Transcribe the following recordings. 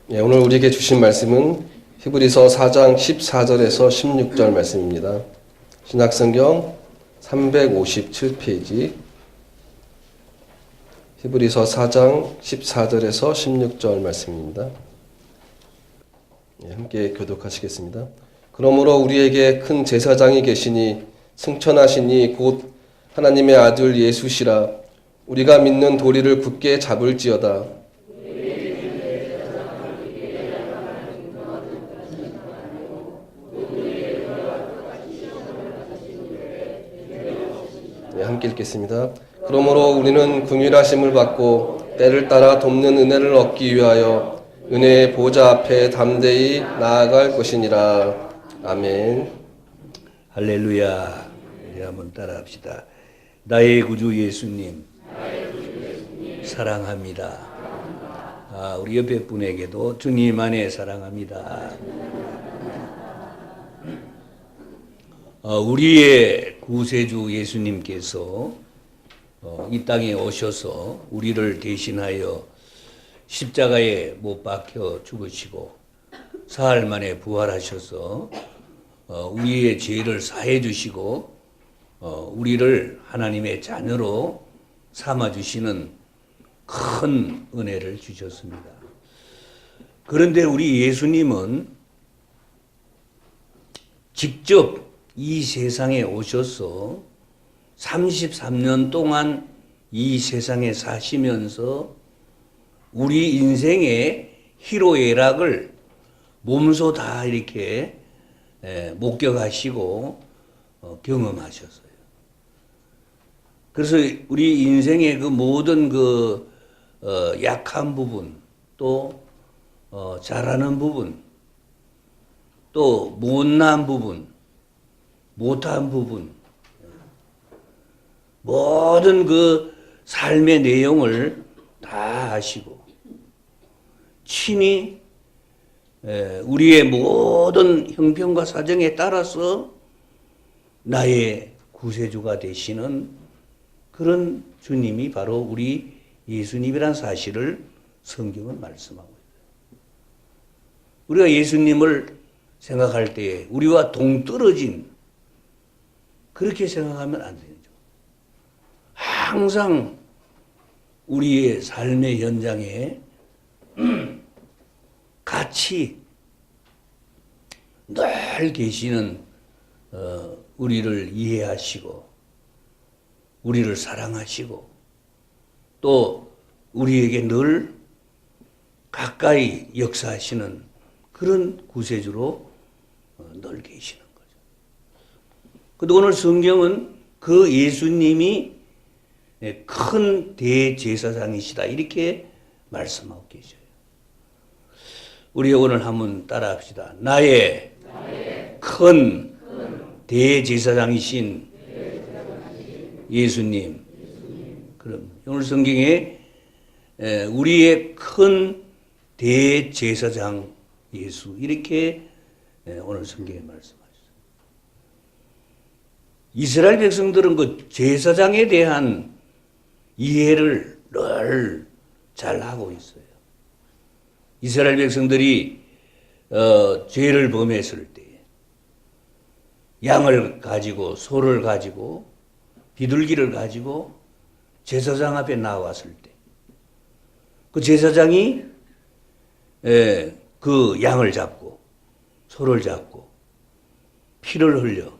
예, 오늘 우리에게 주신 말씀은 히브리서 4장 14절에서 16절 말씀입니다. 신약성경 357페이지 히브리서 4장 14절에서 16절 말씀입니다. 예, 함께 교독하시겠습니다. 그러므로 우리에게 큰 제사장이 계시니 승천하시니 곧 하나님의 아들 예수시라. 우리가 믿는 도리를 굳게 잡을지어다. 네, 함께 읽겠습니다. 그러므로 우리는 긍휼하심을 받고 때를 따라 돕는 은혜를 얻기 위하여 은혜의 보좌 앞에 담대히 나아갈 것이니라. 아멘. 할렐루야. 우리 한번 따라합시다. 나의 구주 예수님, 사랑합니다. 우리 옆에 분에게도 주님 안에 사랑합니다. 우리의 구세주 예수님께서 이 땅에 오셔서 우리를 대신하여 십자가에 못 박혀 죽으시고 사흘 만에 부활하셔서 우리의 죄를 사해 주시고 우리를 하나님의 자녀로 삼아 주시는 큰 은혜를 주셨습니다. 그런데 우리 예수님은 직접 이 세상에 오셔서 33년 동안 이 세상에 사시면서 우리 인생의 희로애락을 몸소 다 이렇게 목격하시고 경험하셨어요. 그래서 우리 인생의 그 모든 약한 부분, 또 잘하는 부분, 또 못난 부분, 못한 부분, 모든 그 삶의 내용을 다 아시고 친히 우리의 모든 형편과 사정에 따라서 나의 구세주가 되시는 그런 주님이 바로 우리 예수님이란 사실을 성경은 말씀하고 있어요. 우리가 예수님을 생각할 때 우리와 동떨어진 그렇게 생각하면 안 되죠. 항상 우리의 삶의 현장에 같이 늘 계시는 우리를 이해하시고 우리를 사랑하시고 또 우리에게 늘 가까이 역사하시는 그런 구세주로 늘 계시는 거죠. 근데 오늘 성경은 그 예수님이 큰 대제사장이시다 이렇게 말씀하고 계셔요. 우리 오늘 한번 따라합시다. 나의 큰 대제사장이신 예수님. 그럼 오늘 성경에 우리의 큰 대제사장 예수 이렇게 오늘 성경에 말씀하셨어요. 이스라엘 백성들은 그 제사장에 대한 이해를 늘 잘 하고 있어요. 이스라엘 백성들이 죄를 범했을 때 양을 가지고 소를 가지고 비둘기를 가지고 제사장 앞에 나왔을 때 그 제사장이 그 양을 잡고 소를 잡고 피를 흘려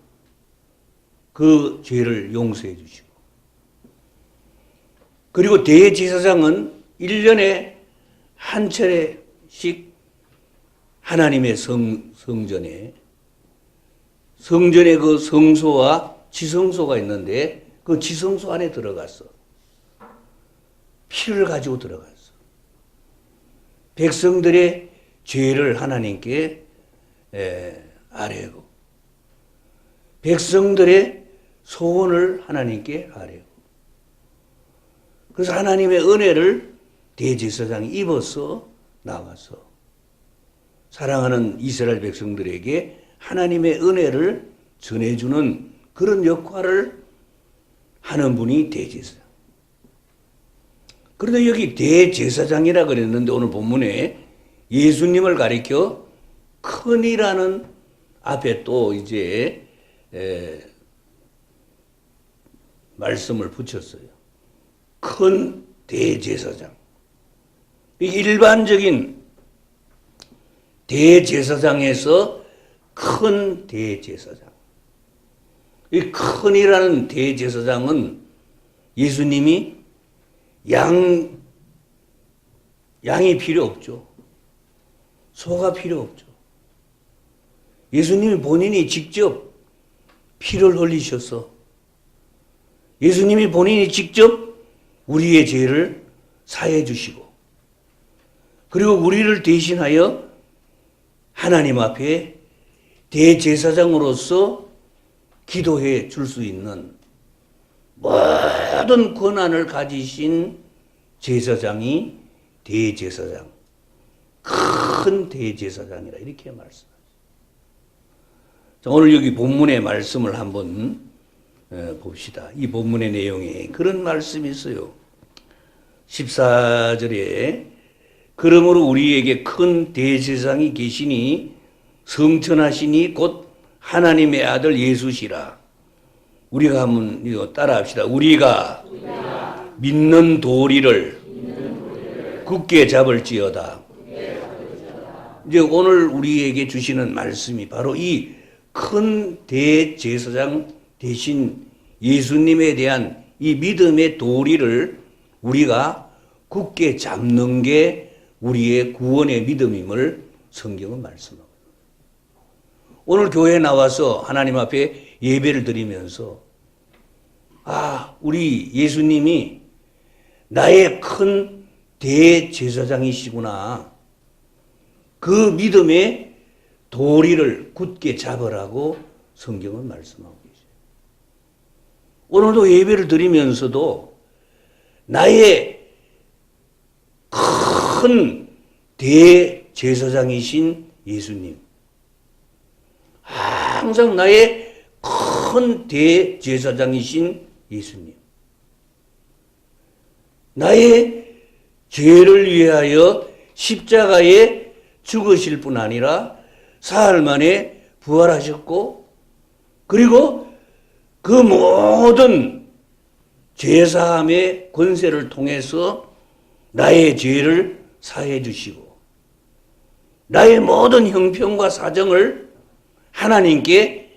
그 죄를 용서해 주시고 그리고 대제사장은 1년에 한 차례씩 하나님의 성전에 그 성소와 지성소가 있는데 그 지성소 안에 들어갔어. 피를 가지고 들어갔어. 백성들의 죄를 하나님께 아뢰고 백성들의 소원을 하나님께 아뢰고 그래서 하나님의 은혜를 대제사장이 입어서 나와서 사랑하는 이스라엘 백성들에게 하나님의 은혜를 전해주는 그런 역할을 하는 분이 대제사장. 그런데 여기 대제사장이라 그랬는데 오늘 본문에 예수님을 가리켜 큰이라는 앞에 또 이제 말씀을 붙였어요. 큰 대제사장. 일반적인 대제사장에서 큰 대제사장. 이 큰이라는 대제사장은 예수님이 양이 필요 없죠. 소가 필요 없죠. 예수님이 본인이 직접 피를 흘리셔서 예수님이 본인이 직접 우리의 죄를 사해 주시고 그리고 우리를 대신하여 하나님 앞에 대제사장으로서 기도해 줄 수 있는 모든 권한을 가지신 제사장이 대제사장, 큰 대제사장이라 이렇게 말씀하죠. 오늘 여기 본문의 말씀을 한번 봅시다. 이 본문의 내용에 그런 말씀이 있어요. 14절에 그러므로 우리에게 큰 대제사장이 계시니 성천하시니 곧 하나님의 아들 예수시라. 우리가 한번 이거 따라합시다. 우리가 믿는 도리를 굳게 잡을지어다. 이제 오늘 우리에게 주시는 말씀이 바로 이 큰 대제사장 대신 예수님에 대한 이 믿음의 도리를 우리가 굳게 잡는 게 우리의 구원의 믿음임을 성경은 말씀합니다. 오늘 교회에 나와서 하나님 앞에 예배를 드리면서 우리 예수님이 나의 큰 대제사장이시구나. 그 믿음의 도리를 굳게 잡으라고 성경은 말씀하고 계세요. 오늘도 예배를 드리면서도 나의 큰 대제사장이신 예수님, 항상 나의 큰 대제사장이신 예수님, 나의 죄를 위하여 십자가에 죽으실 뿐 아니라 사흘 만에 부활하셨고 그리고 그 모든 죄사함의 권세를 통해서 나의 죄를 사해 주시고 나의 모든 형편과 사정을 하나님께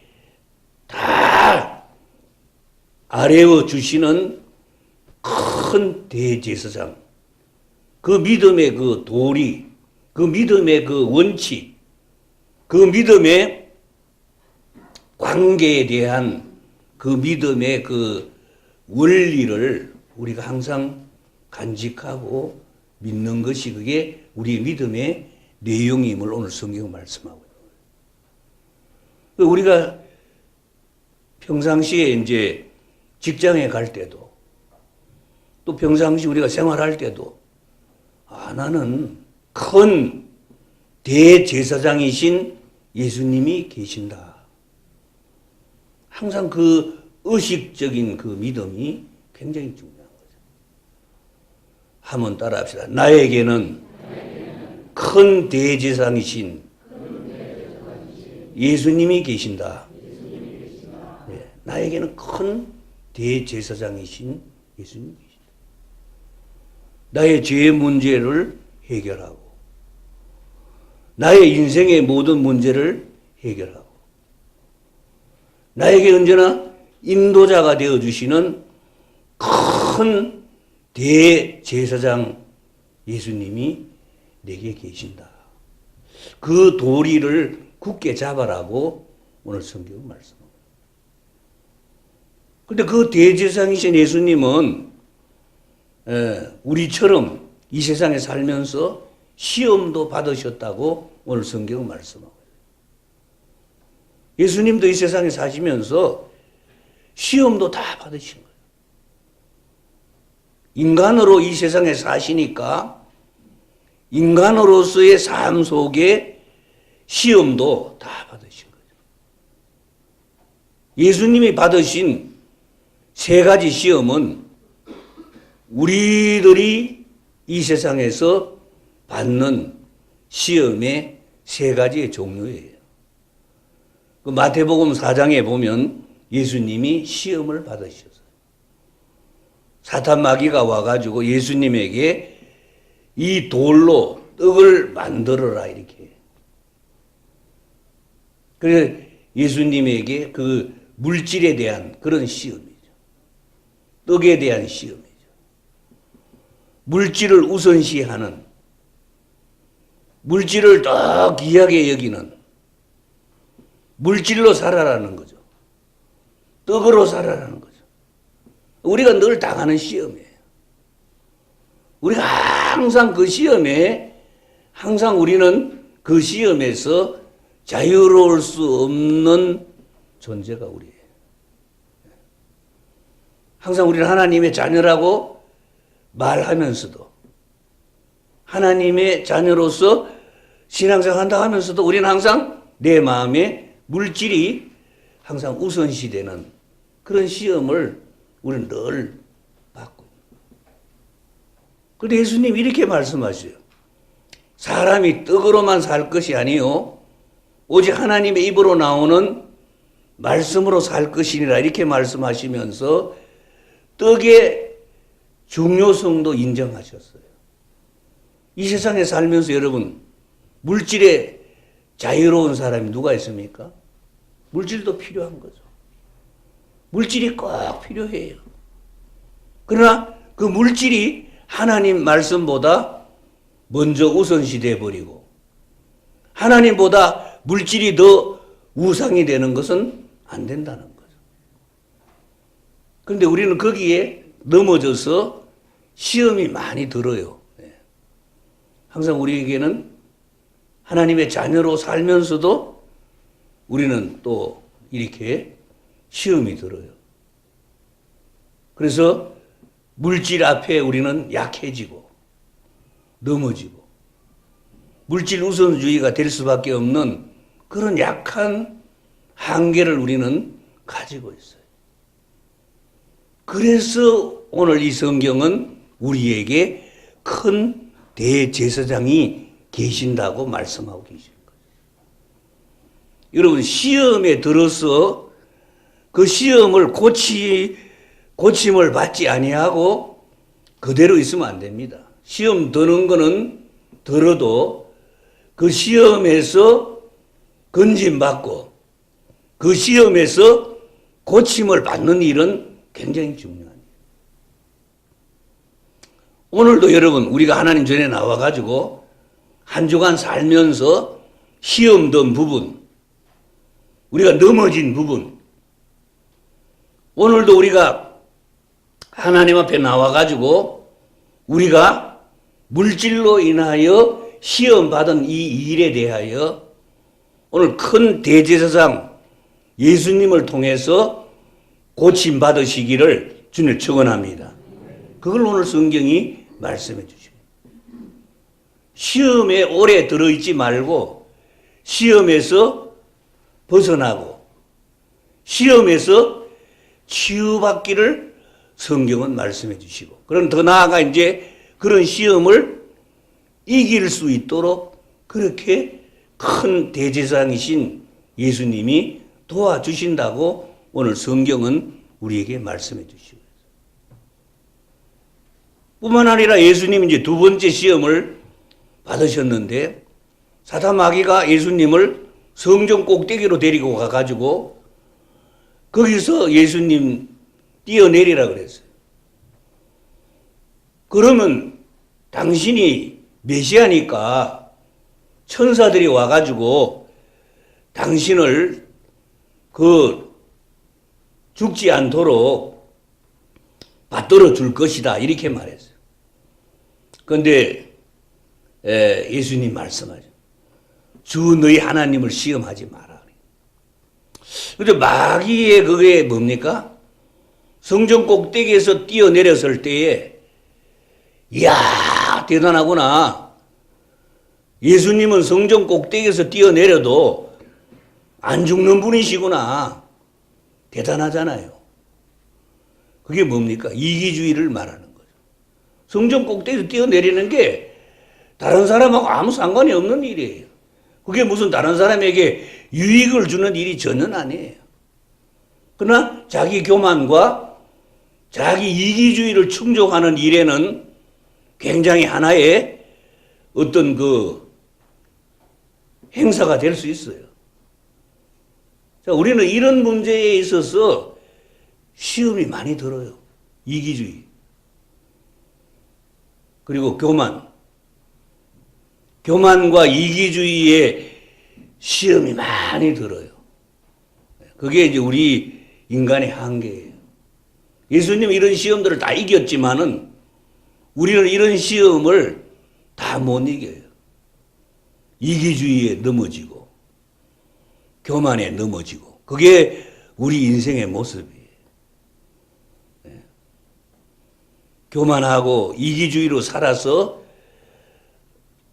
다 아뢰어 주시는 큰 대제사장, 그 믿음의 그 도리, 그 믿음의 그 원칙, 그 믿음의 관계에 대한 그 믿음의 그 원리를 우리가 항상 간직하고 믿는 것이 그게 우리의 믿음의 내용임을 오늘 성경은 말씀하고 있어요. 우리가 평상시에 이제 직장에 갈 때도 또 평상시 우리가 생활할 때도 나는 큰 대제사장이신 예수님이 계신다. 항상 그 의식적인 그 믿음이 굉장히 중요한 거죠. 한번 따라합시다. 나에게는 큰 대제사장이신 예수님이 계신다. 네, 나에게는 큰 대제사장이신 예수님이 계신다. 나의 죄의 문제를 해결하고 나의 인생의 모든 문제를 해결하고 나에게 언제나 인도자가 되어주시는 큰 대제사장 예수님이 내게 계신다. 그 도리를 굳게 잡아라고 오늘 성경은 말씀합니다. 그런데 그 대제사장이신 예수님은 우리처럼 이 세상에 살면서 시험도 받으셨다고 오늘 성경은 말씀하고 있어요. 예수님도 이 세상에 사시면서 시험도 다 받으신 거예요. 인간으로 이 세상에 사시니까 인간으로서의 삶 속에 시험도 다 받으신 거죠. 예수님이 받으신 세 가지 시험은 우리들이 이 세상에서 받는 시험의 세 가지의 종류예요. 그 마태복음 4장에 보면 예수님이 시험을 받으셨어요. 사탄 마귀가 와가지고 예수님에게 이 돌로 떡을 만들어라 이렇게. 그래서 예수님에게 그 물질에 대한 그런 시험이죠. 떡에 대한 시험이죠. 물질을 우선시하는, 물질을 더 귀하게 여기는, 물질로 살아라는 거죠. 떡으로 살아라는 거죠. 우리가 늘 당하는 시험이에요. 우리가 항상 그 시험에, 항상 우리는 그 시험에서 자유로울 수 없는 존재가 우리예요. 항상 우리는 하나님의 자녀라고 말하면서도, 하나님의 자녀로서 신앙생활 한다 하면서도 우리는 항상 내 마음에 물질이 항상 우선시되는 그런 시험을 우리는 늘 받고. 그런데 예수님 이렇게 말씀하셔요. 사람이 떡으로만 살 것이 아니요 오직 하나님의 입으로 나오는 말씀으로 살 것이니라 이렇게 말씀하시면서 떡의 중요성도 인정하셨어요. 이 세상에 살면서 여러분 물질에 자유로운 사람이 누가 있습니까? 물질도 필요한 거죠. 물질이 꼭 필요해요. 그러나 그 물질이 하나님 말씀보다 먼저 우선시 돼버리고 하나님보다 물질이 더 우상이 되는 것은 안 된다는 거죠. 그런데 우리는 거기에 넘어져서 시험이 많이 들어요. 항상 우리에게는 하나님의 자녀로 살면서도 우리는 또 이렇게 시험이 들어요. 그래서 물질 앞에 우리는 약해지고 넘어지고 물질 우선주의가 될 수밖에 없는 그런 약한 한계를 우리는 가지고 있어요. 그래서 오늘 이 성경은 우리에게 큰 대제사장이 계신다고 말씀하고 계시는 거예요. 여러분 시험에 들어서 그 시험을 고침을 받지 아니하고 그대로 있으면 안 됩니다. 시험 드는 거는 들어도 그 시험에서 건진받고 그 시험에서 고침을 받는 일은 굉장히 중요합니다. 오늘도 여러분 우리가 하나님 전에 나와가지고 한 주간 살면서 시험 든 부분, 우리가 넘어진 부분, 오늘도 우리가 하나님 앞에 나와가지고 우리가 물질로 인하여 시험받은 이 일에 대하여 오늘 큰 대제사장 예수님을 통해서 고침받으시기를 주님 축원합니다. 그걸 오늘 성경이 말씀해 주십니다. 시험에 오래 들어있지 말고 시험에서 벗어나고 시험에서 치유받기를 성경은 말씀해 주시고 그럼 더 나아가 이제 그런 시험을 이길 수 있도록 그렇게 큰 대제사장이신 예수님이 도와주신다고 오늘 성경은 우리에게 말씀해 주시고 뿐만 아니라 예수님이 이제 두 번째 시험을 받으셨는데 사탄 마귀가 예수님을 성전 꼭대기로 데리고 가가지고 거기서 예수님 뛰어내리라 그랬어요. 그러면 당신이 메시아니까 천사들이 와가지고 당신을 죽지 않도록 받들어 줄 것이다 이렇게 말했어요. 그런데 예수님 말씀하죠. 주 너희 하나님을 시험하지 마라. 그런데 마귀의 그게 뭡니까? 성전 꼭대기에서 뛰어내렸을 때에 이야 대단하구나. 예수님은 성전 꼭대기에서 뛰어내려도 안 죽는 분이시구나. 대단하잖아요. 그게 뭡니까? 이기주의를 말하는 거죠. 성전 꼭대기에서 뛰어내리는 게 다른 사람하고 아무 상관이 없는 일이에요. 그게 무슨 다른 사람에게 유익을 주는 일이 전혀 아니에요. 그러나 자기 교만과 자기 이기주의를 충족하는 일에는 굉장히 하나의 어떤 그 행사가 될 수 있어요. 자, 우리는 이런 문제에 있어서 시험이 많이 들어요. 이기주의. 그리고 교만. 교만과 이기주의에 시험이 많이 들어요. 그게 이제 우리 인간의 한계예요. 예수님 이런 시험들을 다 이겼지만은 우리는 이런 시험을 다 못 이겨요. 이기주의에 넘어지고 교만에 넘어지고 그게 우리 인생의 모습이에요. 교만하고 이기주의로 살아서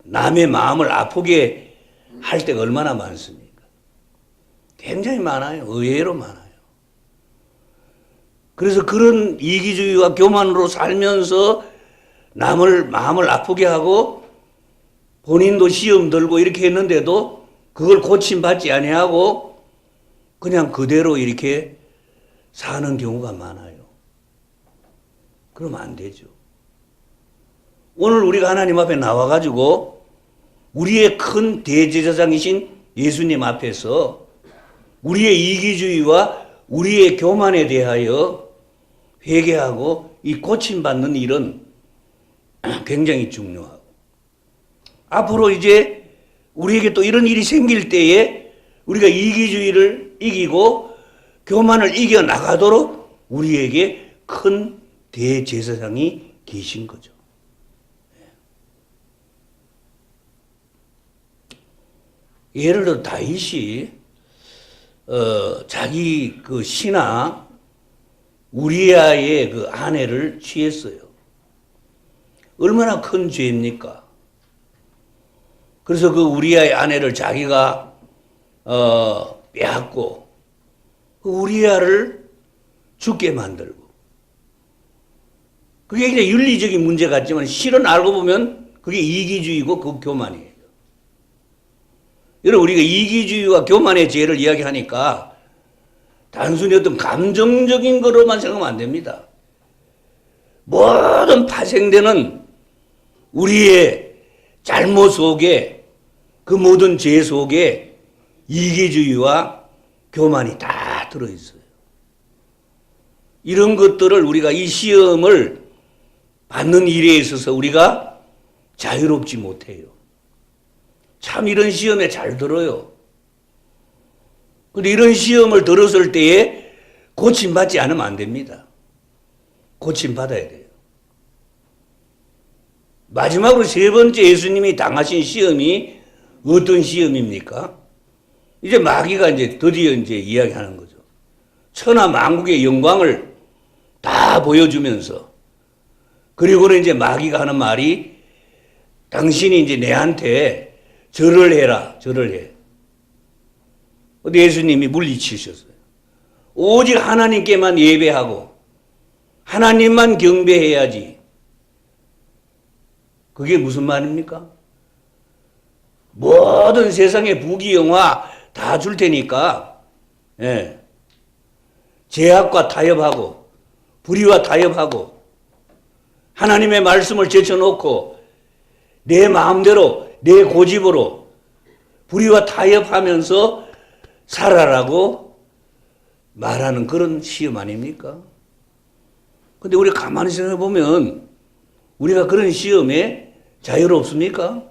남의 마음을 아프게 할 때가 얼마나 많습니까? 굉장히 많아요. 의외로 많아요. 그래서 그런 이기주의와 교만으로 살면서 남을 마음을 아프게 하고 본인도 시험 들고 이렇게 했는데도 그걸 고침받지 아니하고 그냥 그대로 이렇게 사는 경우가 많아요. 그러면 안 되죠. 오늘 우리가 하나님 앞에 나와가지고 우리의 큰 대제사장이신 예수님 앞에서 우리의 이기주의와 우리의 교만에 대하여 회개하고 이 고침받는 일은 굉장히 중요하고 앞으로 이제 우리에게 또 이런 일이 생길 때에 우리가 이기주의를 이기고 교만을 이겨나가도록 우리에게 큰 대제사장이 계신 거죠. 예를 들어 다윗이 자기 그 신하 우리아의 그 아내를 취했어요. 얼마나 큰 죄입니까? 그래서 그 우리아의 아내를 자기가 빼앗고 그 우리아를 죽게 만들고 그게 그냥 윤리적인 문제 같지만 실은 알고 보면 그게 이기주의고 그 교만이에요. 여러분 우리가 이기주의와 교만의 죄를 이야기하니까 단순히 어떤 감정적인 거로만 생각하면 안 됩니다. 모든 파생되는 우리의 잘못 속에 그 모든 죄 속에 이기주의와 교만이 다 들어있어요. 이런 것들을 우리가 이 시험을 받는 일에 있어서 우리가 자유롭지 못해요. 참 이런 시험에 잘 들어요. 그런데 이런 시험을 들었을 때에 고침받지 않으면 안 됩니다. 고침받아야 돼요. 마지막으로 세 번째 예수님이 당하신 시험이 어떤 시험입니까? 이제 마귀가 이제 드디어 이제 이야기하는 거죠. 천하 만국의 영광을 다 보여주면서 그리고는 이제 마귀가 하는 말이 당신이 이제 내한테 절을 해라, 절을 해. 근데 예수님이 물리치셨어요. 오직 하나님께만 예배하고 하나님만 경배해야지. 그게 무슨 말입니까? 모든 세상의 부귀영화 다 줄 테니까 예. 제약과 타협하고 불의와 타협하고 하나님의 말씀을 제쳐놓고 내 마음대로 내 고집으로 불의와 타협하면서 살아라고 말하는 그런 시험 아닙니까? 근데 우리 가만히 생각해 보면 우리가 그런 시험에 자유롭습니까?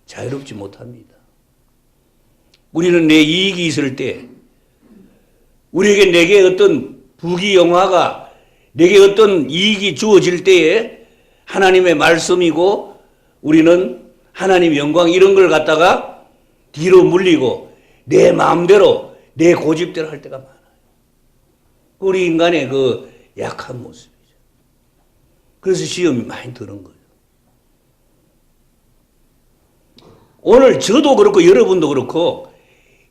자유롭지 못합니다. 우리는 내 이익이 있을 때 우리에게 내게 어떤 부귀영화가 내게 어떤 이익이 주어질 때에 하나님의 말씀이고 우리는 하나님 영광 이런 걸 갖다가 뒤로 물리고 내 마음대로 내 고집대로 할 때가 많아요. 우리 인간의 그 약한 모습이죠. 그래서 시험이 많이 드는 거예요. 오늘 저도 그렇고 여러분도 그렇고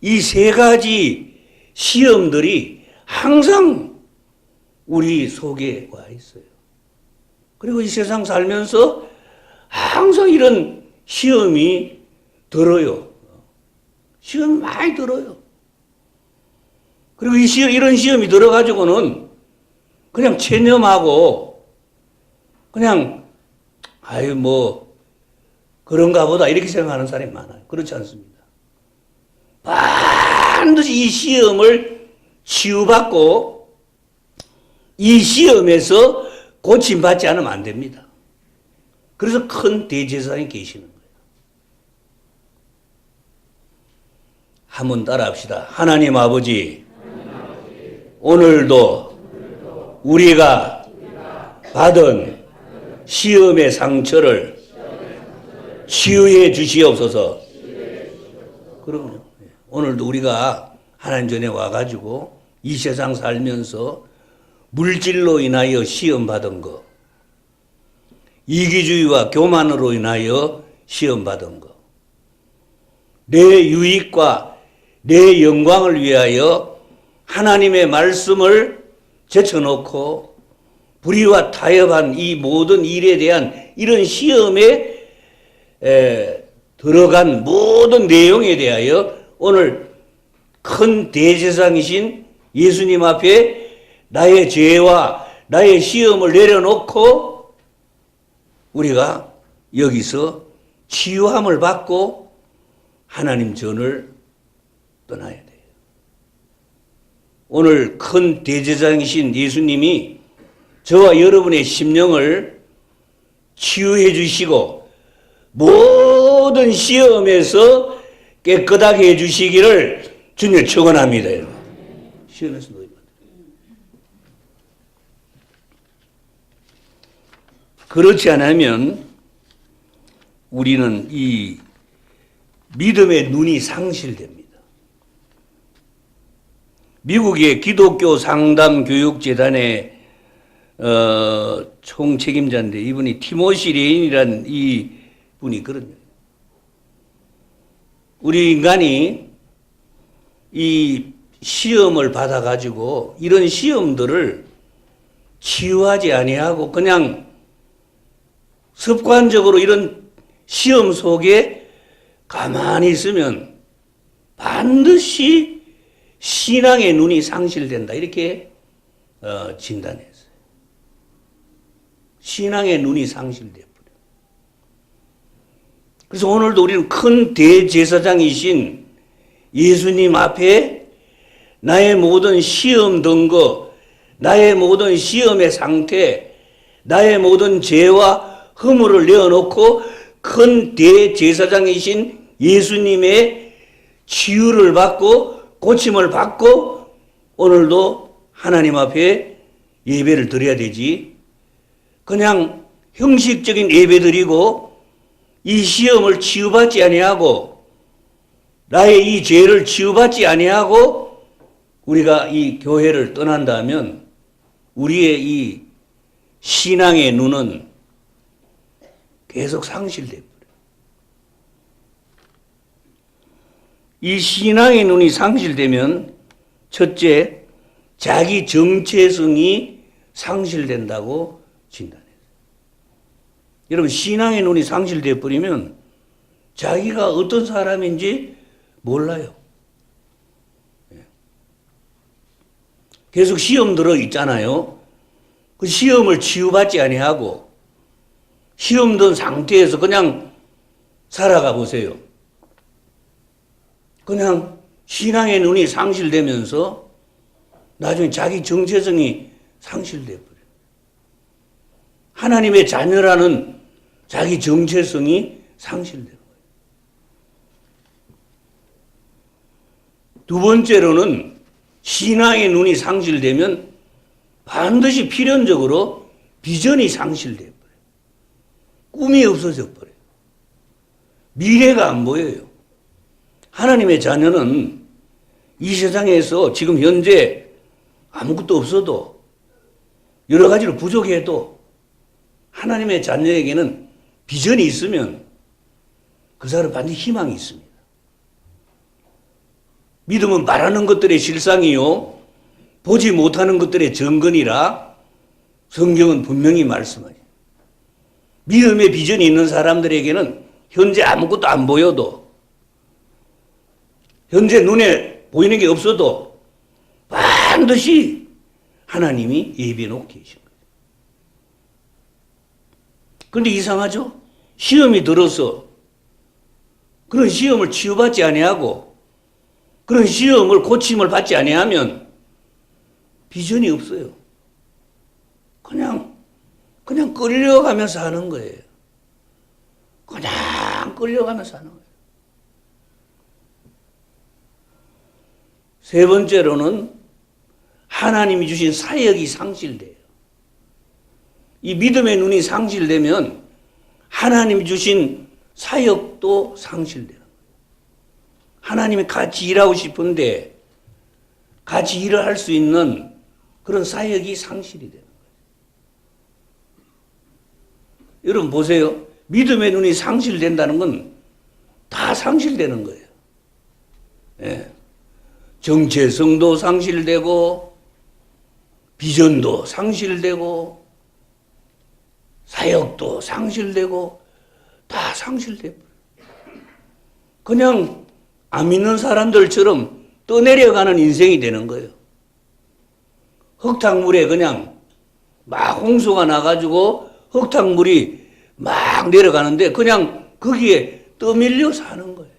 이 세 가지 시험들이 항상 우리 속에 와 있어요. 그리고 이 세상 살면서 항상 이런 시험이 들어요. 시험이 많이 들어요. 그리고 이런 시험이 들어가지고는 그냥 체념하고 그냥 아유 뭐 그런가 보다 이렇게 생각하는 사람이 많아요. 그렇지 않습니다. 반드시 이 시험을 치유받고 이 시험에서 고침받지 않으면 안 됩니다. 그래서 큰 대제사장이 계시는 거예요. 한번 따라합시다. 하나님 아버지, 오늘도 우리가 받은 시험의 상처를 치유해 주시옵소서. 그럼요. 오늘도 우리가 하나님 전에 와가지고 이 세상 살면서 물질로 인하여 시험받은 거, 이기주의와 교만으로 인하여 시험받은 거, 내 유익과 내 영광을 위하여 하나님의 말씀을 제쳐놓고 불의와 타협한 이 모든 일에 대한 이런 시험에 들어간 모든 내용에 대하여 오늘 큰 대제사장이신 예수님 앞에 나의 죄와 나의 시험을 내려놓고 우리가 여기서 치유함을 받고 하나님 전을 떠나야 돼요. 오늘 큰 대제사장이신 예수님이 저와 여러분의 심령을 치유해 주시고 모든 시험에서 깨끗하게 해주시기를 주님 축원합니다. 시험에서 노임 받아요. 그렇지 않으면 우리는 이 믿음의 눈이 상실됩니다. 미국의 기독교 상담교육재단의 총책임자인데 이분이 티모시 레인이라는 이 분이 있거든요. 우리 인간이 이 시험을 받아가지고 이런 시험들을 치유하지 아니하고 그냥 습관적으로 이런 시험 속에 가만히 있으면 반드시 신앙의 눈이 상실된다. 이렇게 진단했어요. 신앙의 눈이 상실돼 버려요. 그래서 오늘도 우리는 큰 대제사장이신 예수님 앞에 나의 모든 시험 등거, 나의 모든 시험의 상태, 나의 모든 죄와 허물을 내어놓고 큰 대제사장이신 예수님의 치유를 받고 고침을 받고 오늘도 하나님 앞에 예배를 드려야 되지. 그냥 형식적인 예배 드리고 이 시험을 치유받지 아니하고 나의 이 죄를 치유받지 아니하고 우리가 이 교회를 떠난다면 우리의 이 신앙의 눈은 계속 상실돼 버려요. 이 신앙의 눈이 상실되면 첫째, 자기 정체성이 상실된다고 진단했어요. 여러분, 신앙의 눈이 상실돼 버리면 자기가 어떤 사람인지 몰라요. 계속 시험 들어 있잖아요. 그 시험을 치유받지 아니하고 시험 든 상태에서 그냥 살아가 보세요. 그냥 신앙의 눈이 상실되면서 나중에 자기 정체성이 상실돼 버려요. 하나님의 자녀라는 자기 정체성이 상실돼요. 두 번째로는 신앙의 눈이 상실되면 반드시 필연적으로 비전이 상실돼 버려요. 꿈이 없어져 버려요. 미래가 안 보여요. 하나님의 자녀는 이 세상에서 지금 현재 아무것도 없어도 여러 가지로 부족해도 하나님의 자녀에게는 비전이 있으면 그 사람은 반드시 희망이 있습니다. 믿음은 말하는 것들의 실상이요 보지 못하는 것들의 증거니라 성경은 분명히 말씀하죠. 믿음의 비전이 있는 사람들에게는 현재 아무것도 안 보여도, 현재 눈에 보이는 게 없어도 반드시 하나님이 예비해 놓고 계신 거예요. 그런데 이상하죠? 시험이 들어서 그런 시험을 치유받지 아니하고 그런 시험을 고침을 받지 아니하면 비전이 없어요. 그냥 끌려가면서 하는 거예요. 그냥 끌려가면서 하는 거예요. 세 번째로는 하나님이 주신 사역이 상실돼요. 이 믿음의 눈이 상실되면 하나님이 주신 사역도 상실되는 거예요. 하나님이 같이 일하고 싶은데 같이 일을 할 수 있는 그런 사역이 상실이 되는 거예요. 여러분 보세요. 믿음의 눈이 상실된다는 건 다 상실되는 거예요. 예. 정체성도 상실되고 비전도 상실되고 사역도 상실되고 다 상실되고 그냥 안 믿는 사람들처럼 떠내려가는 인생이 되는 거예요. 흙탕물에 그냥 막 홍수가 나가지고 흙탕물이 막 내려가는데 그냥 거기에 떠밀려 사는 거예요.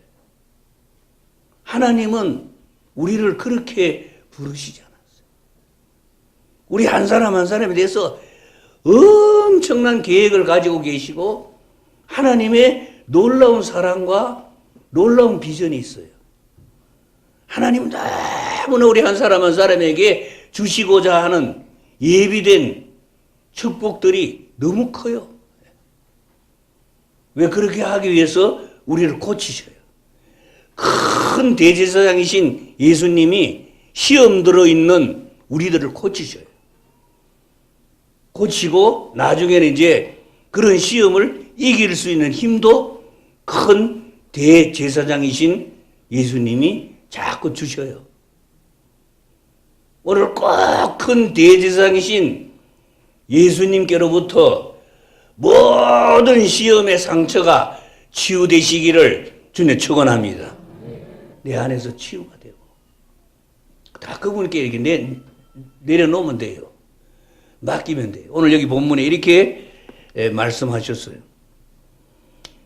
하나님은 우리를 그렇게 부르시지 않았어요. 우리 한 사람 한 사람에 대해서 엄청난 계획을 가지고 계시고 하나님의 놀라운 사랑과 놀라운 비전이 있어요. 하나님은 너무나 우리 한 사람 한 사람에게 주시고자 하는 예비된 축복들이 너무 커요. 왜 그렇게 하기 위해서 우리를 고치셔요. 큰 대제사장이신 예수님이 시험 들어있는 우리들을 고치셔요. 고치고 나중에는 이제 그런 시험을 이길 수 있는 힘도 큰 대제사장이신 예수님이 자꾸 주셔요. 오늘 꼭 큰 대제사장이신 예수님께로부터 모든 시험의 상처가 치유되시기를 주님 축원합니다. 내 안에서 치유가 되고 다 그분께 이렇게 내려놓으면 돼요. 맡기면 돼요. 오늘 여기 본문에 이렇게 말씀하셨어요.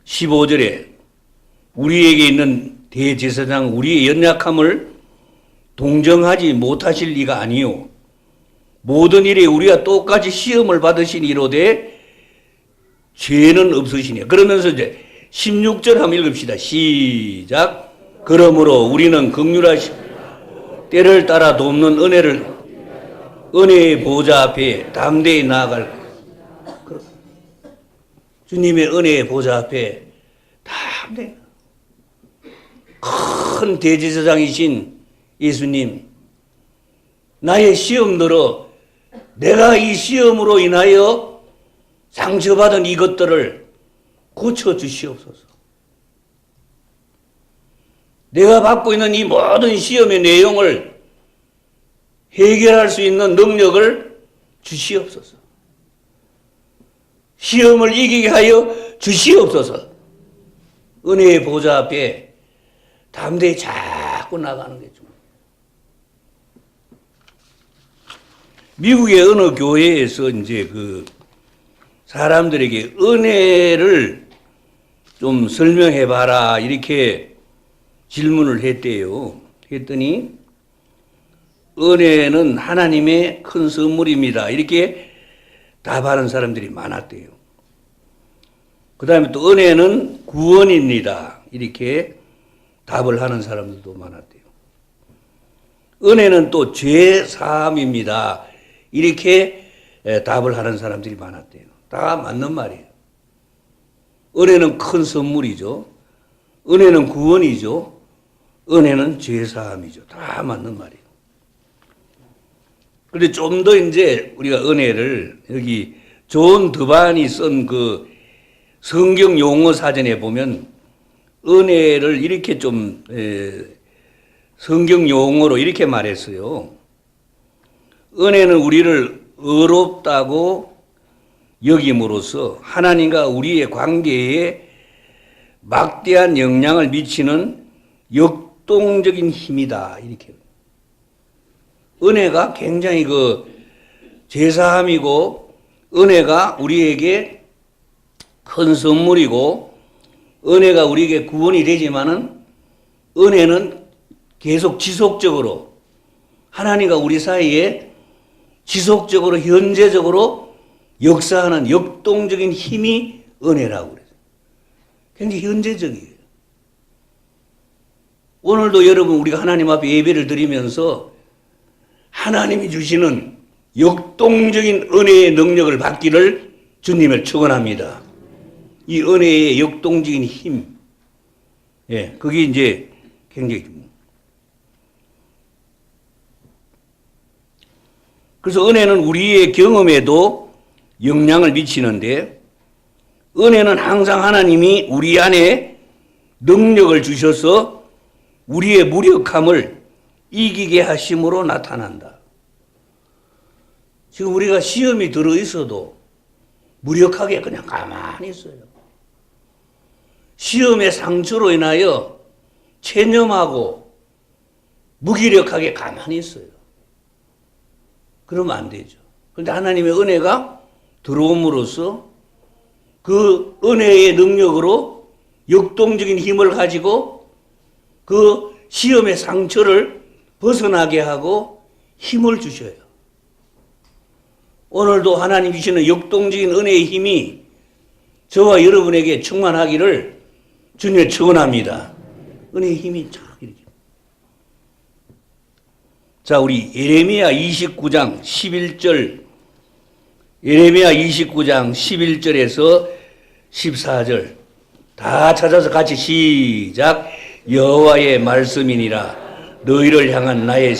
15절에 우리에게 있는 대제사장 우리의 연약함을 동정하지 못하실 리가 아니요 모든 일에 우리가 똑같이 시험을 받으시니로되 죄는 없으시니. 그러면서 이제 16절 한번 읽읍시다. 시작. 그러므로 우리는 긍휼하시 때를 따라 돕는 은혜의 보좌 앞에 담대히 나아갈 주님의 은혜의 보좌 앞에 담대히 큰 대제사장이신 예수님 나의 시험들어 내가 이 시험으로 인하여 상처받은 이것들을 고쳐주시옵소서. 내가 받고 있는 이 모든 시험의 내용을 해결할 수 있는 능력을 주시옵소서. 시험을 이기게 하여 주시옵소서. 은혜의 보좌 앞에 담대히 자꾸 나가는 게 좀. 미국의 어느 교회에서 이제 그 사람들에게 은혜를 좀 설명해 봐라 이렇게 질문을 했대요. 했더니 은혜는 하나님의 큰 선물입니다. 이렇게 답하는 사람들이 많았대요. 그 다음에 또 은혜는 구원입니다. 이렇게 답을 하는 사람들도 많았대요. 은혜는 또 죄 사함입니다. 이렇게 답을 하는 사람들이 많았대요. 다 맞는 말이에요. 은혜는 큰 선물이죠. 은혜는 구원이죠. 은혜는 죄 사함이죠. 다 맞는 말이에요. 그런데 좀 더 이제 우리가 은혜를 여기 존 드반이 쓴 그 성경 용어 사전에 보면 은혜를 이렇게 좀 성경 용어로 이렇게 말했어요. 은혜는 우리를 의롭다고 여김으로써 하나님과 우리의 관계에 막대한 영향을 미치는 역동적인 힘이다. 이렇게. 은혜가 굉장히 제사함이고, 은혜가 우리에게 큰 선물이고, 은혜가 우리에게 구원이 되지만은, 은혜는 계속 지속적으로, 하나님과 우리 사이에 지속적으로, 현재적으로 역사하는 역동적인 힘이 은혜라고 그래요. 굉장히 현재적이에요. 오늘도 여러분 우리가 하나님 앞에 예배를 드리면서 하나님이 주시는 역동적인 은혜의 능력을 받기를 주님을 축원합니다. 이 은혜의 역동적인 힘, 그게 이제 굉장히 중요해요. 그래서 은혜는 우리의 경험에도 영향을 미치는데, 은혜는 항상 하나님이 우리 안에 능력을 주셔서 우리의 무력함을 이기게 하심으로 나타난다. 지금 우리가 시험이 들어있어도 무력하게 그냥 가만히 있어요. 시험의 상처로 인하여 체념하고 무기력하게 가만히 있어요. 그러면 안 되죠. 그런데 하나님의 은혜가 들어옴으로써 그 은혜의 능력으로 역동적인 힘을 가지고 그 시험의 상처를 벗어나게 하고 힘을 주셔요. 오늘도 하나님 주시는 역동적인 은혜의 힘이 저와 여러분에게 충만하기를 주님의 축원합니다. 은혜의 힘이 참 이렇게. 자, 우리 예레미야 29장 11절, 예레미야 29장 11절에서 14절 다 찾아서 같이 시작. 여호와의 말씀이니라 너희를 향한 나의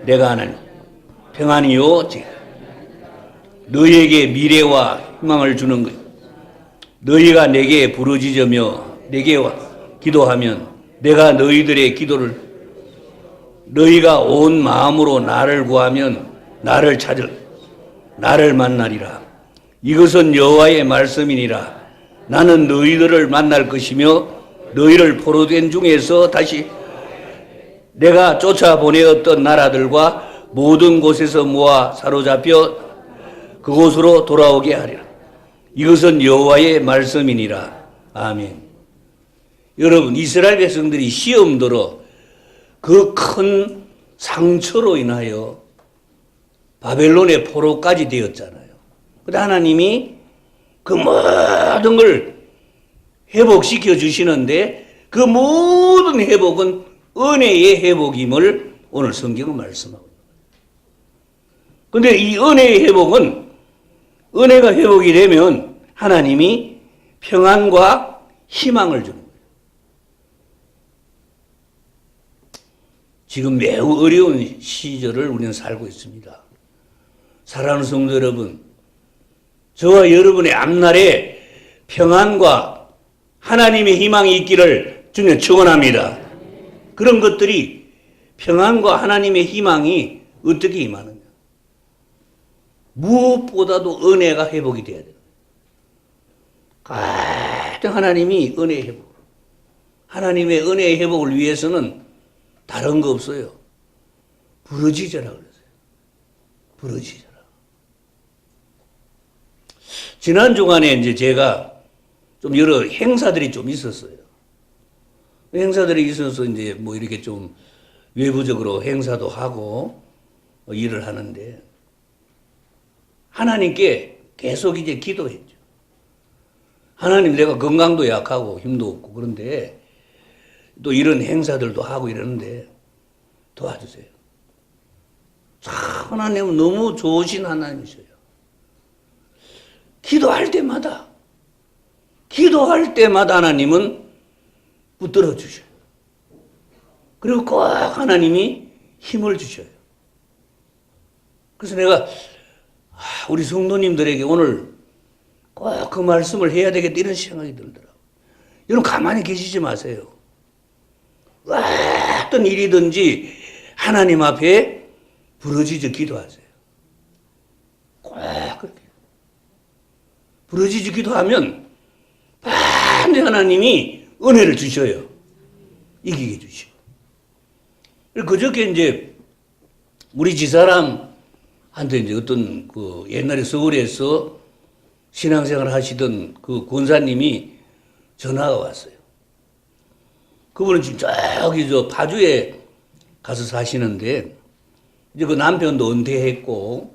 내가 하는 평안이요 너희에게 미래와 희망을 주는 것. 너희가 내게 부르짖으며 내게 기도하면 내가 너희들의 기도를, 너희가 온 마음으로 나를 구하면 나를 만나리라. 이것은 여호와의 말씀이니라. 나는 너희들을 만날 것이며 너희를 포로된 중에서 다시 내가 쫓아보내었던 나라들과 모든 곳에서 모아 사로잡혀 그곳으로 돌아오게 하리라. 이것은 여호와의 말씀이니라. 아멘. 여러분, 이스라엘 백성들이 시험 들어 그 큰 상처로 인하여 바벨론의 포로까지 되었잖아요. 그런데 하나님이 그 모든 걸 회복시켜 주시는데 그 모든 회복은 은혜의 회복임을 오늘 성경은 말씀하고 있습니다. 그런데 이 은혜의 회복은, 은혜가 회복이 되면 하나님이 평안과 희망을 주는 거예요. 지금 매우 어려운 시절을 우리는 살고 있습니다. 사랑하는 성도 여러분, 저와 여러분의 앞날에 평안과 하나님의 희망이 있기를 주님 축원합니다. 그런 것들이, 평안과 하나님의 희망이 어떻게 임하느냐? 무엇보다도 은혜가 회복이 돼야 돼요. 가장 하나님이 은혜의 회복, 하나님의 은혜의 회복을 위해서는 다른 거 없어요. 부르짖으라 그랬어요. 부르짖으라. 지난 주간에 이제 제가 좀 여러 행사들이 좀 있었어요. 행사들이 있어서 이제 뭐 이렇게 좀 외부적으로 행사도 하고 일을 하는데 하나님께 계속 이제 기도했죠. 하나님, 내가 건강도 약하고 힘도 없고 그런데 또 이런 행사들도 하고 이러는데 도와주세요. 참 하나님은 너무 좋으신 하나님이셔요. 기도할 때마다 하나님은 붙들어 주셔요. 그리고 꼭 하나님이 힘을 주셔요. 그래서 내가 우리 성도님들에게 오늘 꼭 그 말씀을 해야 되겠다 이런 생각이 들더라고요. 여러분 가만히 계시지 마세요. 어떤 일이든지 하나님 앞에 부르짖어 기도하세요. 꼭 그렇게. 부르짖어 기도하면 반드시 하나님이 은혜를 주셔요. 이기게 주시고. 그저께 이제 우리 집사람한테 이제 어떤 그 옛날에 서울에서 신앙생활 하시던 그 권사님이 전화가 왔어요. 그분은 지금 저기 저 파주에 가서 사시는데 이제 그 남편도 은퇴했고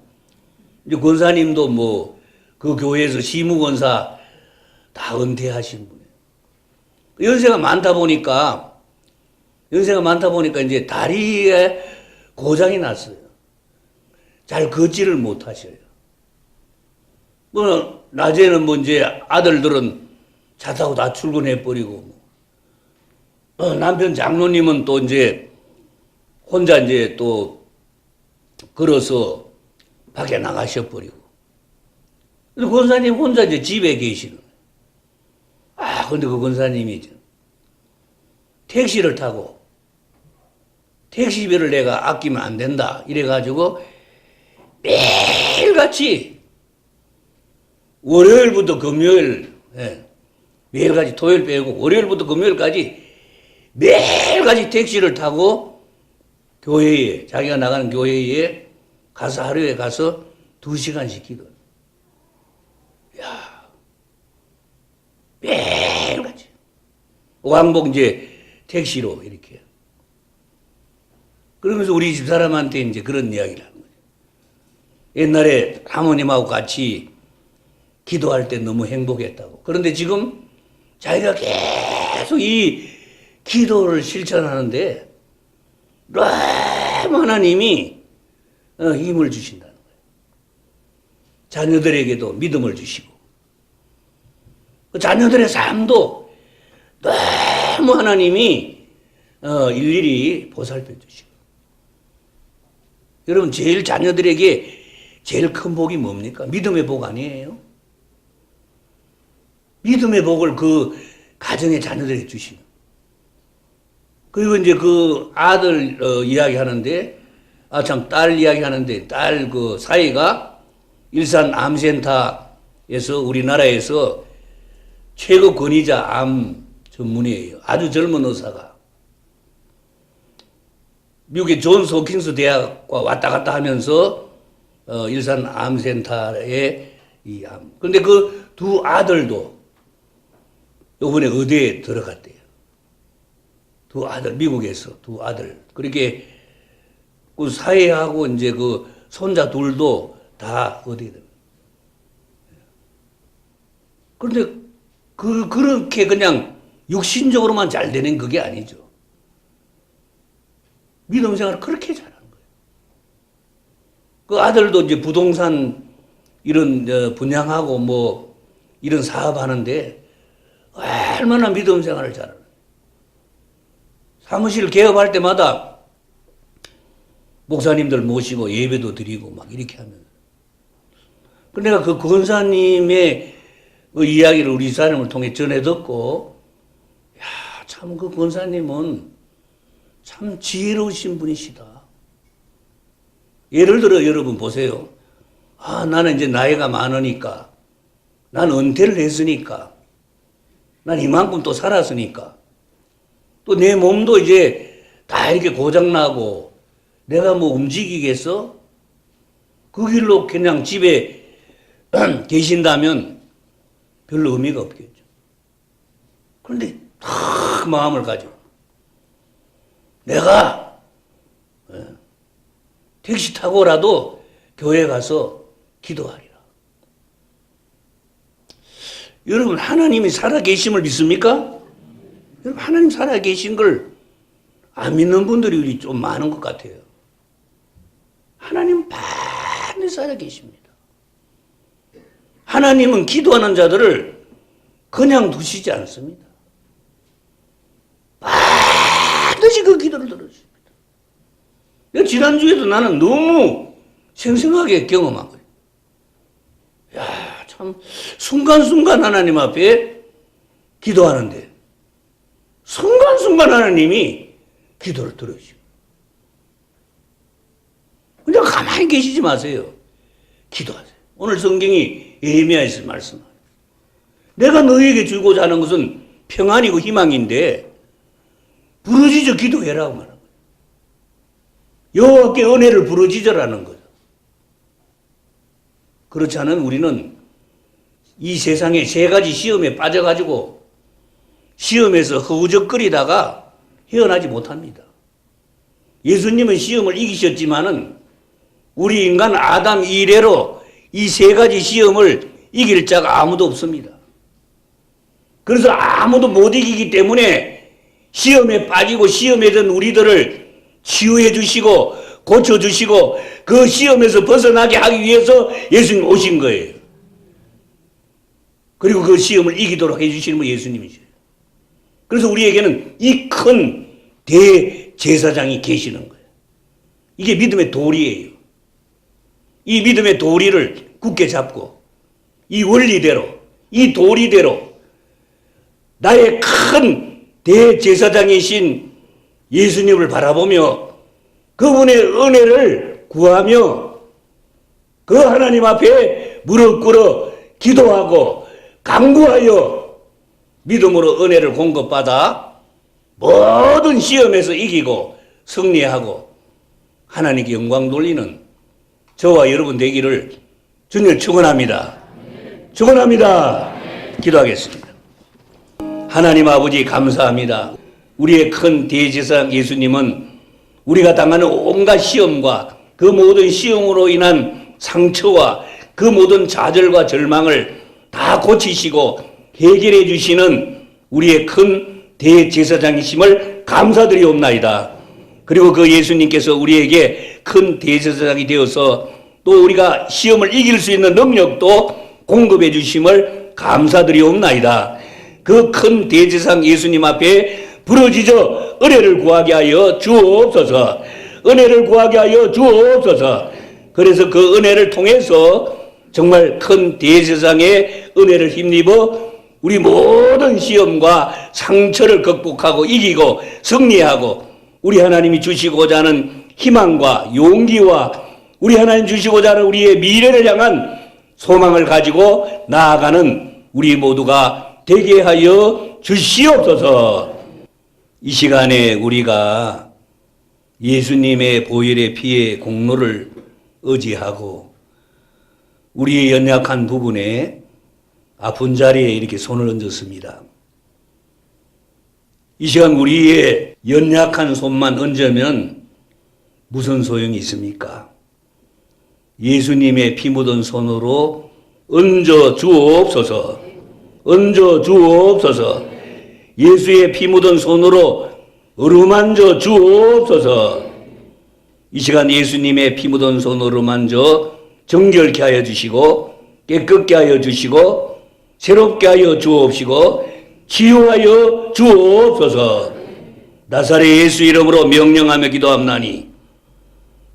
이제 권사님도 뭐 그 교회에서 시무권사 다 은퇴하신 분이에요. 연세가 많다 보니까 이제 다리에 고장이 났어요. 잘 걷지를 못하셔요. 뭐 낮에는 뭐 이제 아들들은 차 타고 다 출근해 버리고 남편 장로님은 또 이제 혼자 이제 또 걸어서 밖에 나가셔 버리고. 권사님 혼자 이제 집에 계시는 거예요. 근데 그 권사님이 택시를 타고 택시비를 내가 아끼면 안 된다. 이래가지고 매일같이 월요일부터 금요일, 매일같이 토요일 빼고 월요일부터 금요일까지 매일같이 택시를 타고 교회에, 자기가 나가는 교회에 가서 하루에 가서 2시간씩 기도. 야, 매일같이. 왕복 이제 택시로 이렇게. 그러면서 우리 집사람한테 이제 그런 이야기를 하는 거예요. 옛날에 하모님하고 같이 기도할 때 너무 행복했다고. 그런데 지금 자기가 계속 이 기도를 실천하는데 너무 하나님이 힘을 주신다는 거예요. 자녀들에게도 믿음을 주시고 그 자녀들의 삶도 너무 하나님이 일일이 보살펴 주시고. 여러분 제일 자녀들에게 제일 큰 복이 뭡니까? 믿음의 복 아니에요? 믿음의 복을 그 가정의 자녀들에게 주시는. 그리고 이제 그 아들 이야기 하는데 딸 이야기 하는데 딸 그 사이가 일산 암센터에서 우리나라에서 최고 권위자 암 전문의예요. 아주 젊은 의사가. 미국의 존스 호킨스 대학과 왔다 갔다 하면서 일산 암센터에 이 암. 그런데 그 두 아들도 요번에 의대에 들어갔대요. 두 아들, 미국에서 두 아들. 그렇게 그 사회하고 이제 그 손자 둘도 다 의대에 들어갔어요. 그런데 그렇게 그냥 육신적으로만 잘 되는 그게 아니죠. 믿음 생활을 그렇게 잘하는 거예요. 그 아들도 이제 부동산 이런 분양하고 뭐 이런 사업 하는데 얼마나 믿음 생활을 잘하는 거예요. 사무실 개업할 때마다 목사님들 모시고 예배도 드리고 막 이렇게 하면서. 그런데 내가 그 권사님의 그 이야기를 우리 집사람을 통해 전해 듣고, 야, 참 그 권사님은 참 지혜로우신 분이시다. 예를 들어 여러분 보세요. 나는 이제 나이가 많으니까, 난 은퇴를 했으니까, 난 이만큼 또 살았으니까, 또 내 몸도 이제 다 이렇게 고장나고, 내가 뭐 움직이겠어? 그 길로 그냥 집에 계신다면 별로 의미가 없겠죠. 그런데 탁 마음을 가지고 내가 택시 타고라도 교회 가서 기도하리라. 여러분 하나님이 살아계심을 믿습니까? 여러분 하나님 살아계신 걸 안 믿는 분들이 좀 많은 것 같아요. 하나님 반드시 살아계십니다. 하나님은 기도하는 자들을 그냥 두시지 않습니다. 반드시 그 기도를 들어주십니다. 지난주에도 나는 너무 생생하게 경험한 거예요. 야, 참 순간순간 하나님 앞에 기도하는데 순간순간 하나님이 기도를 들어주시고. 그냥 가만히 계시지 마세요. 기도하세요. 오늘 성경이 예레미야에서 말씀합니다. 내가 너희에게 주고자 하는 것은 평안이고 희망인데 부르짖어 기도해라고 말하는 거예요. 여호와께 은혜를 부르짖으라는 거죠. 그렇지 않은 우리는 이 세상에 세 가지 시험에 빠져가지고 시험에서 허우적거리다가 헤어나지 못합니다. 예수님은 시험을 이기셨지만은 우리 인간 아담 이래로 이 세 가지 시험을 이길 자가 아무도 없습니다. 그래서 아무도 못 이기기 때문에 시험에 빠지고 시험에 든 우리들을 치유해 주시고 고쳐 주시고 그 시험에서 벗어나게 하기 위해서 예수님 오신 거예요. 그리고 그 시험을 이기도록 해주시는 분 예수님이세요. 그래서 우리에게는 이 큰 대제사장이 계시는 거예요. 이게 믿음의 도리예요. 이 믿음의 도리를 굳게 잡고 이 원리대로 이 도리대로 나의 큰 대제사장이신 예수님을 바라보며 그분의 은혜를 구하며 그 하나님 앞에 무릎 꿇어 기도하고 간구하여 믿음으로 은혜를 공급받아 모든 시험에서 이기고 승리하고 하나님께 영광 돌리는 저와 여러분 되기를 주님을 축원합니다. 축원합니다. 기도하겠습니다. 하나님 아버지 감사합니다. 우리의 큰 대제사장 예수님은 우리가 당하는 온갖 시험과 그 모든 시험으로 인한 상처와 그 모든 좌절과 절망을 다 고치시고 해결해 주시는 우리의 큰 대제사장이심을 감사드리옵나이다. 그리고 그 예수님께서 우리에게 큰 대제사장이 되어서 또 우리가 시험을 이길 수 있는 능력도 공급해 주심을 감사드리옵나이다. 그 큰 대제사장 예수님 앞에 부르짖어 은혜를 구하게 하여 주옵소서. 은혜를 구하게 하여 주옵소서. 그래서 그 은혜를 통해서 정말 큰 대제사장의 은혜를 힘입어 우리 모든 시험과 상처를 극복하고 이기고 승리하고 우리 하나님이 주시고자 하는 희망과 용기와 우리 하나님 주시고자 하는 우리의 미래를 향한 소망을 가지고 나아가는 우리 모두가 되게 하여 주시옵소서. 이 시간에 우리가 예수님의 보혈의 피의 공로를 의지하고 우리의 연약한 부분에 아픈 자리에 이렇게 손을 얹었습니다. 이 시간 우리의 연약한 손만 얹으면 무슨 소용이 있습니까? 예수님의 피 묻은 손으로 얹어 주옵소서. 얹어 주옵소서. 예수의 피 묻은 손으로 어루만져 주옵소서. 이 시간 예수님의 피 묻은 손으로 만져 정결케 하여 주시고 깨끗게 하여 주시고 새롭게 하여 주옵시고 치유하여 주옵소서. 나사렛 예수 이름으로 명령하며 기도합나니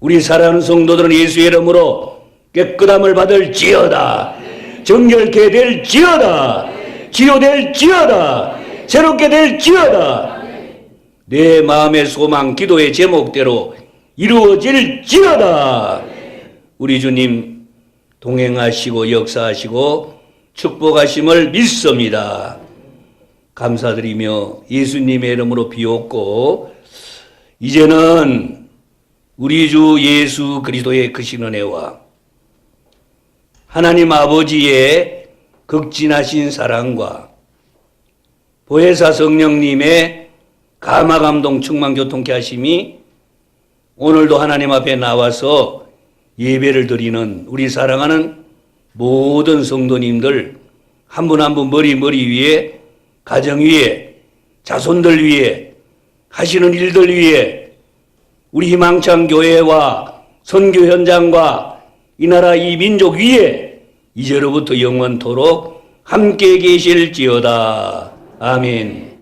우리 사랑하는 성도들은 예수 이름으로 깨끗함을 받을지어다. 정결케 될지어다. 치유될지어다. 새롭게 될지어다. 내 마음의 소망 기도의 제목대로 이루어질지어다. 우리 주님 동행하시고 역사하시고 축복하심을 믿습니다. 감사드리며 예수님의 이름으로 비옵고 이제는 우리 주 예수 그리스도의 크신 은혜와 하나님 아버지의 극진하신 사랑과 보혜사 성령님의 감화감동 충만 교통케 하심이 오늘도 하나님 앞에 나와서 예배를 드리는 우리 사랑하는 모든 성도님들 한 분 한 분 머리 위에 가정 위에 자손들 위에 하시는 일들 위에 우리 희망찬 교회와 선교 현장과 이 나라 이 민족 위에 이제로부터 영원토록 함께 계실지어다. 아멘.